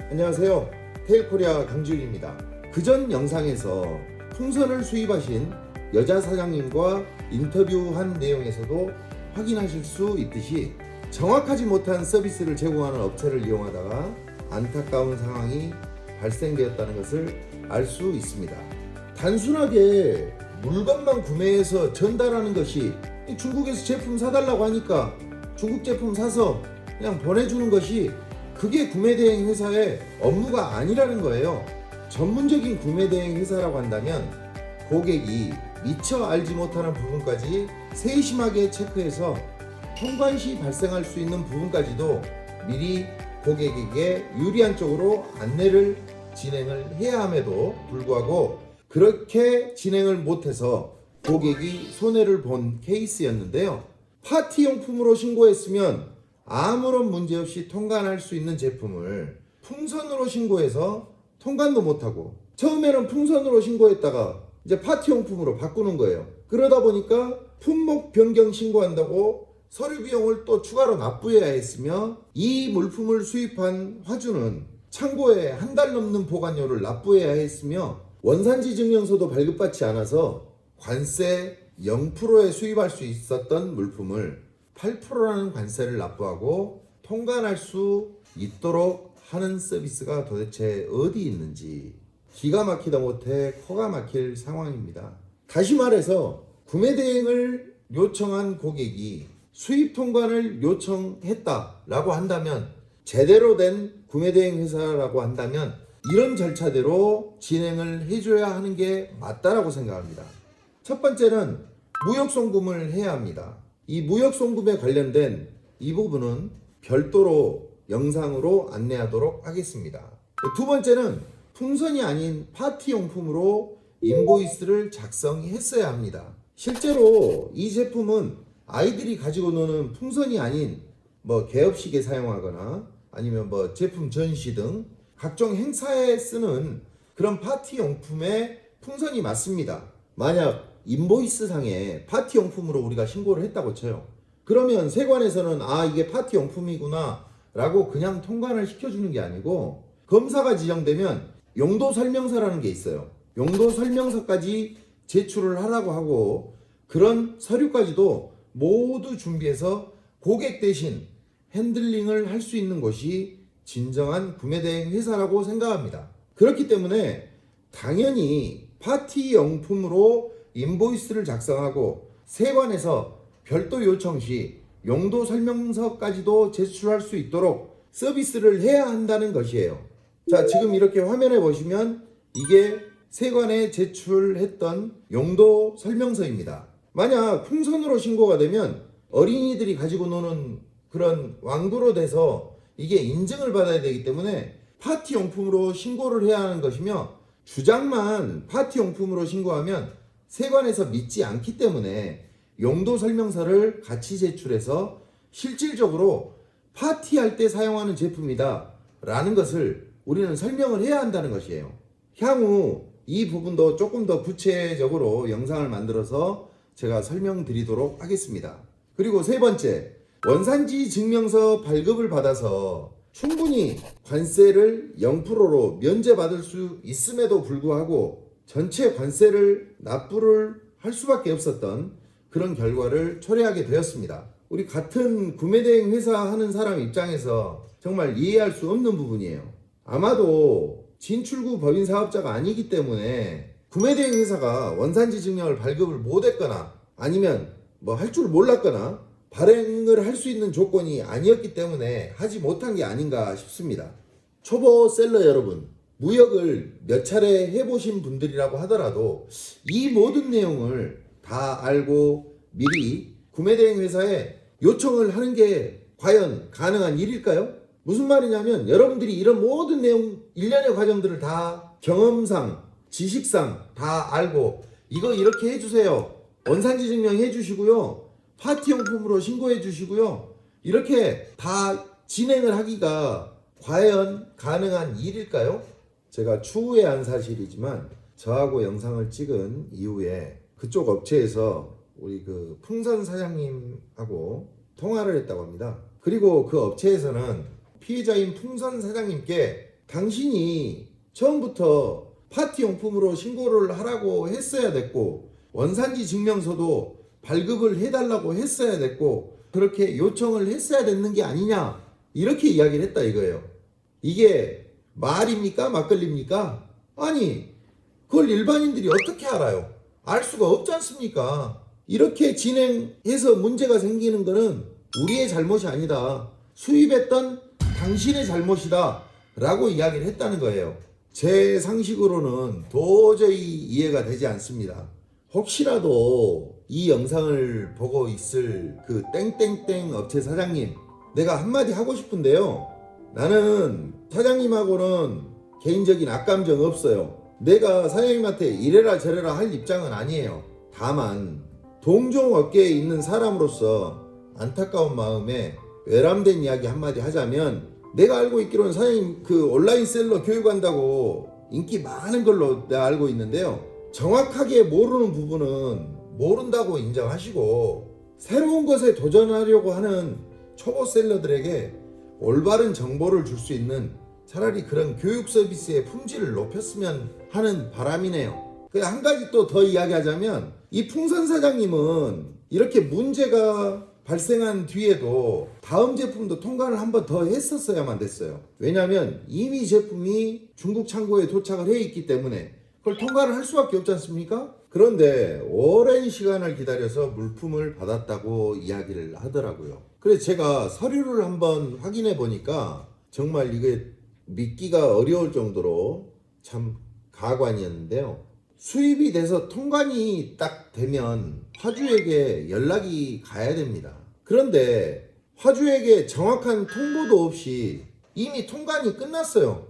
안녕하세요. 테일코리아 강주일입니다. 그전 영상에서 풍선을 수입하신 여자 사장님과 인터뷰한 내용에서도 확인하실 수 있듯이 정확하지 못한 서비스를 제공하는 업체를 이용하다가 안타까운 상황이 발생되었다는 것을 알 수 있습니다. 단순하게 물건만 구매해서 전달하는 것이 중국에서 제품 사달라고 하니까 중국 제품 사서 그냥 보내주는 것이 그게 구매대행 회사의 업무가 아니라는 거예요. 전문적인 구매대행 회사라고 한다면 고객이 미처 알지 못하는 부분까지 세심하게 체크해서 통관 시 발생할 수 있는 부분까지도 미리 고객에게 유리한 쪽으로 안내를 진행을 해야 함에도 불구하고 그렇게 진행을 못해서 고객이 손해를 본 케이스였는데요. 파티용품으로 신고했으면 아무런 문제 없이 통관할 수 있는 제품을 풍선으로 신고해서 통관도 못하고, 처음에는 풍선으로 신고했다가 이제 파티용품으로 바꾸는 거예요. 그러다 보니까 품목 변경 신고한다고 서류 비용을 또 추가로 납부해야 했으며, 이 물품을 수입한 화주는 창고에 한 달 넘는 보관료를 납부해야 했으며, 원산지 증명서도 발급받지 않아서 관세 0%에 수입할 수 있었던 물품을 8%라는 관세를 납부하고 통관할 수 있도록 하는 서비스가 도대체 어디 있는지 기가 막히다 못해 코가 막힐 상황입니다. 다시 말해서 구매 대행을 요청한 고객이 수입 통관을 요청했다라고 한다면, 제대로 된 구매 대행 회사라고 한다면 이런 절차대로 진행을 해줘야 하는 게 맞다라고 생각합니다. 첫 번째는 무역 송금을 해야 합니다. 이 무역 송금에 관련된 이 부분은 별도로 영상으로 안내하도록 하겠습니다. 두 번째는 풍선이 아닌 파티용품으로 인보이스를 작성했어야 합니다. 실제로 이 제품은 아이들이 가지고 노는 풍선이 아닌 개업식에 사용하거나 아니면 제품 전시 등 각종 행사에 쓰는 그런 파티용품의 풍선이 맞습니다. 만약 인보이스 상에 파티용품으로 우리가 신고를 했다고 쳐요. 그러면 세관에서는 이게 파티용품이구나 라고 그냥 통관을 시켜주는 게 아니고, 검사가 지정되면 용도 설명서라는 게 있어요. 용도 설명서까지 제출을 하라고 하고, 그런 서류까지도 모두 준비해서 고객 대신 핸들링을 할 수 있는 곳이 진정한 구매대행 회사라고 생각합니다. 그렇기 때문에 당연히 파티용품으로 인보이스를 작성하고 세관에서 별도 요청 시 용도 설명서까지도 제출할 수 있도록 서비스를 해야 한다는 것이에요. 자, 지금 이렇게 화면에 보시면 이게 세관에 제출했던 용도 설명서입니다. 만약 풍선으로 신고가 되면 어린이들이 가지고 노는 그런 왕구로 돼서 이게 인증을 받아야 되기 때문에 파티용품으로 신고를 해야 하는 것이며, 주장만 파티용품으로 신고하면 세관에서 믿지 않기 때문에 용도 설명서를 같이 제출해서 실질적으로 파티할 때 사용하는 제품이다 라는 것을 우리는 설명을 해야 한다는 것이에요. 향후 이 부분도 조금 더 구체적으로 영상을 만들어서 제가 설명드리도록 하겠습니다. 그리고 세 번째, 원산지 증명서 발급을 받아서 충분히 관세를 0%로 면제받을 수 있음에도 불구하고 전체 관세를 납부를 할 수밖에 없었던 그런 결과를 초래하게 되었습니다. 우리 같은 구매대행 회사 하는 사람 입장에서 정말 이해할 수 없는 부분이에요. 아마도 진출구 법인 사업자가 아니기 때문에 구매대행 회사가 원산지 증명을 발급을 못했거나 아니면 할 줄 몰랐거나 발행을 할 수 있는 조건이 아니었기 때문에 하지 못한 게 아닌가 싶습니다. 초보 셀러 여러분, 무역을 몇 차례 해보신 분들이라고 하더라도 이 모든 내용을 다 알고 미리 구매대행 회사에 요청을 하는 게 과연 가능한 일일까요? 무슨 말이냐면, 여러분들이 이런 모든 내용 일련의 과정들을 다 경험상 지식상 다 알고 이거 이렇게 해주세요, 원산지 증명 해주시고요, 파티용품으로 신고해 주시고요, 이렇게 다 진행을 하기가 과연 가능한 일일까요? 제가 추후에 한 사실이지만 저하고 영상을 찍은 이후에 그쪽 업체에서 우리 그 풍선 사장님하고 통화를 했다고 합니다. 그리고 그 업체에서는 피해자인 풍선 사장님께 당신이 처음부터 파티용품으로 신고를 하라고 했어야 됐고 원산지 증명서도 발급을 해달라고 했어야 됐고 그렇게 요청을 했어야 됐는 게 아니냐 이렇게 이야기를 했다 이거예요. 이게 말입니까? 막걸리입니까? 아니 그걸 일반인들이 어떻게 알아요? 알 수가 없지 않습니까? 이렇게 진행해서 문제가 생기는 거는 우리의 잘못이 아니다. 수입했던 당신의 잘못이다 라고 이야기를 했다는 거예요. 제 상식으로는 도저히 이해가 되지 않습니다. 혹시라도 이 영상을 보고 있을 그 땡땡땡 업체 사장님, 내가 한마디 하고 싶은데요. 나는 사장님하고는 개인적인 악감정 없어요. 내가 사장님한테 이래라 저래라 할 입장은 아니에요. 다만 동종업계에 있는 사람으로서 안타까운 마음에 외람된 이야기 한마디 하자면, 내가 알고 있기로는 사장님 그 온라인 셀러 교육한다고 인기 많은 걸로 내가 알고 있는데요. 정확하게 모르는 부분은 모른다고 인정하시고 새로운 것에 도전하려고 하는 초보 셀러들에게 올바른 정보를 줄 수 있는 차라리 그런 교육 서비스의 품질을 높였으면 하는 바람이네요. 한 가지 또 더 이야기하자면, 이 풍선 사장님은 이렇게 문제가 발생한 뒤에도 다음 제품도 통관을 한 번 더 했었어야만 됐어요. 왜냐하면 이미 제품이 중국 창고에 도착을 해 있기 때문에 그걸 통과를 할 수밖에 없지 않습니까? 그런데 오랜 시간을 기다려서 물품을 받았다고 이야기를 하더라고요. 그래서 제가 서류를 한번 확인해 보니까 정말 이게 믿기가 어려울 정도로 참 가관이었는데요. 수입이 돼서 통관이 딱 되면 화주에게 연락이 가야 됩니다. 그런데 화주에게 정확한 통보도 없이 이미 통관이 끝났어요.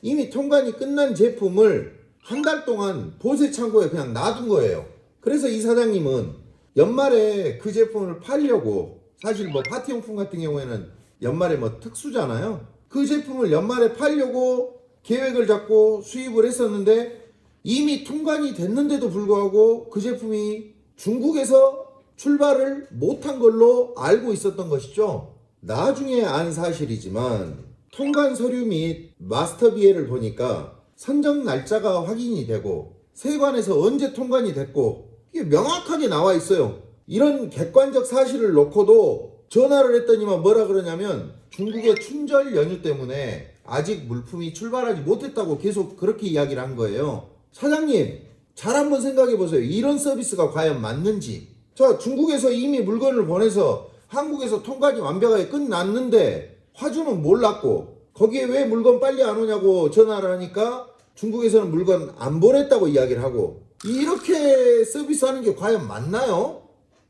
이미 통관이 끝난 제품을 한 달 동안 보세 창고에 그냥 놔둔 거예요. 그래서 이 사장님은 연말에 그 제품을 팔려고, 사실 뭐 파티용품 같은 경우에는 연말에 뭐 특수잖아요. 그 제품을 연말에 팔려고 계획을 잡고 수입을 했었는데 이미 통관이 됐는데도 불구하고 그 제품이 중국에서 출발을 못한 걸로 알고 있었던 것이죠. 나중에 안 사실이지만 통관 서류 및 마스터 비해를 보니까 선정 날짜가 확인이 되고 세관에서 언제 통관이 됐고 이게 명확하게 나와 있어요. 이런 객관적 사실을 놓고도 전화를 했더니만 뭐라 그러냐면 중국의 춘절 연휴 때문에 아직 물품이 출발하지 못했다고 계속 그렇게 이야기를 한 거예요. 사장님, 잘 한번 생각해 보세요. 이런 서비스가 과연 맞는지. 자, 중국에서 이미 물건을 보내서 한국에서 통관이 완벽하게 끝났는데 화주는 몰랐고 거기에 왜 물건 빨리 안 오냐고 전화를 하니까 중국에서는 물건 안 보냈다고 이야기를 하고, 이렇게 서비스하는 게 과연 맞나요?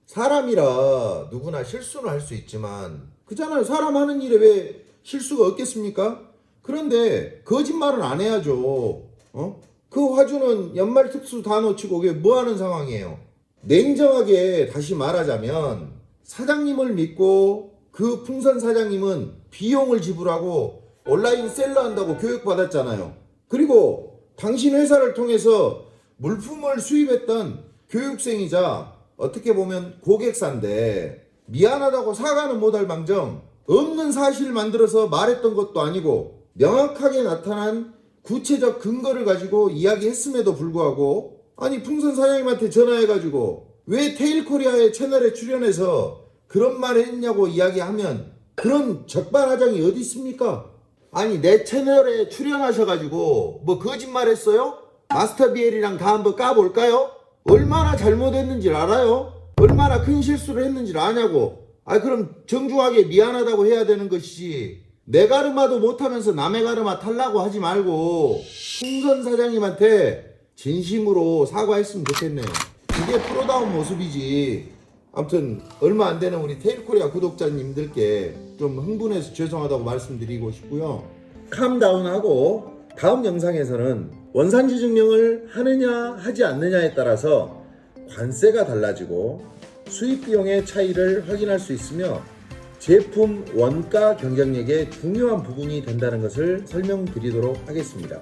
사람이라 누구나 실수는 할 수 있지만 그잖아요. 사람 하는 일에 왜 실수가 없겠습니까? 그런데 거짓말은 안 해야죠. 그 화주는 연말 특수 다 놓치고 그게 뭐 하는 상황이에요? 냉정하게 다시 말하자면 사장님을 믿고 그 풍선 사장님은 비용을 지불하고 온라인 셀러 한다고 교육받았잖아요. 그리고 당신 회사를 통해서 물품을 수입했던 교육생이자 어떻게 보면 고객사인데 미안하다고 사과는 못할 망정 없는 사실을 만들어서 말했던 것도 아니고 명확하게 나타난 구체적 근거를 가지고 이야기했음에도 불구하고, 아니 풍선 사장님한테 전화해가지고 왜 테일코리아의 채널에 출연해서 그런 말 했냐고 이야기하면 그런 적반하장이 어디 있습니까? 아니 내 채널에 출연하셔가지고 뭐 거짓말 했어요? 마스터 비엘이랑 다 한번 까볼까요? 얼마나 잘못했는지 알아요? 얼마나 큰 실수를 했는지 아냐고. 그럼 정중하게 미안하다고 해야 되는 것이지, 내 가르마도 못하면서 남의 가르마 탈라고 하지 말고 풍선 사장님한테 진심으로 사과했으면 좋겠네요. 이게 프로다운 모습이지. 아무튼 얼마 안 되는 우리 테일코리아 구독자님들께 좀 흥분해서 죄송하다고 말씀드리고 싶고요. 캄다운하고 다음 영상에서는 원산지 증명을 하느냐 하지 않느냐에 따라서 관세가 달라지고 수입 비용의 차이를 확인할 수 있으며 제품 원가 경쟁력의 중요한 부분이 된다는 것을 설명드리도록 하겠습니다.